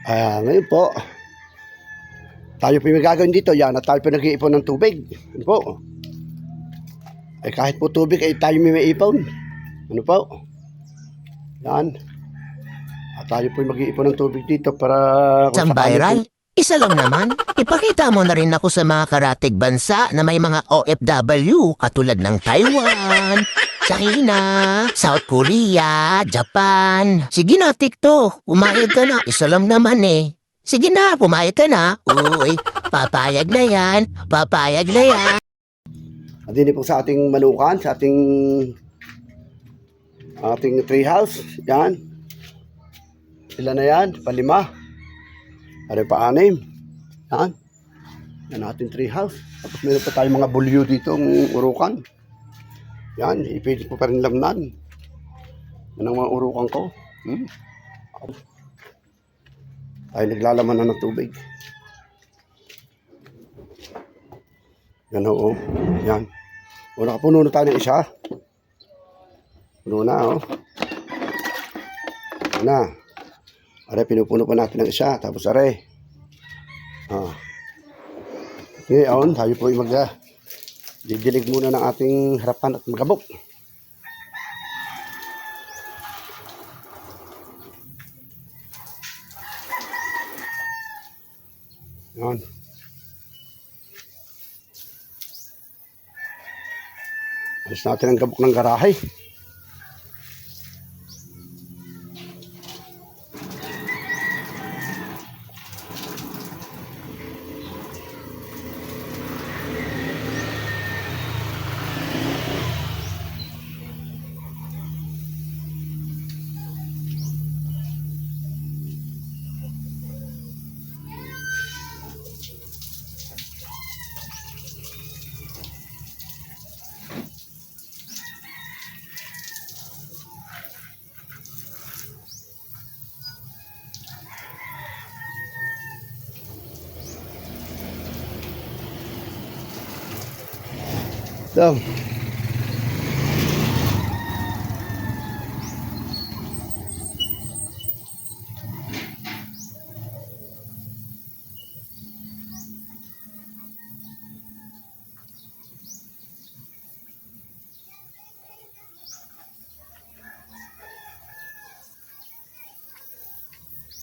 Ngayon po, tayo po yung gagawin dito. Yan, at tayo po nag-iipon ng tubig. Ano po? Ay kahit po tubig ay tayo may ipon. Ano po? Yan. At tayo po yung mag-iipon ng tubig dito para... Isang viral? Isa lang naman. Ipakita mo na rin ako sa mga karatig bansa na may mga OFW katulad ng Taiwan, China, South Korea, Japan. Sige na, TikTok. Umayag ka na. Isa lang naman eh. Sige na, pumayag ka na. Uy, papayag na yan. Papayag na yan. At din po sa ating manukan, sa ating tree house. Yan. Ilan na yan? Palima. Ano pa anim? Yan. Yan ating tree house. Tapos meron pa tayong mga bulyo dito ng urukan. Yan. Ipilit ko pa rin lamnan. Yan ang mga urukan ko. Tayo naglalaman na ng tubig. Yan oo. Yan. O nakapuno na tayo ng isa. Puno na o. Na. Aray, pinupuno pa natin ng isa. Tapos aray. Ngayon, tayo po yung didilig muna ng ating harapan at magabok. Yan. Alis natin ang gabok ng garahe. So,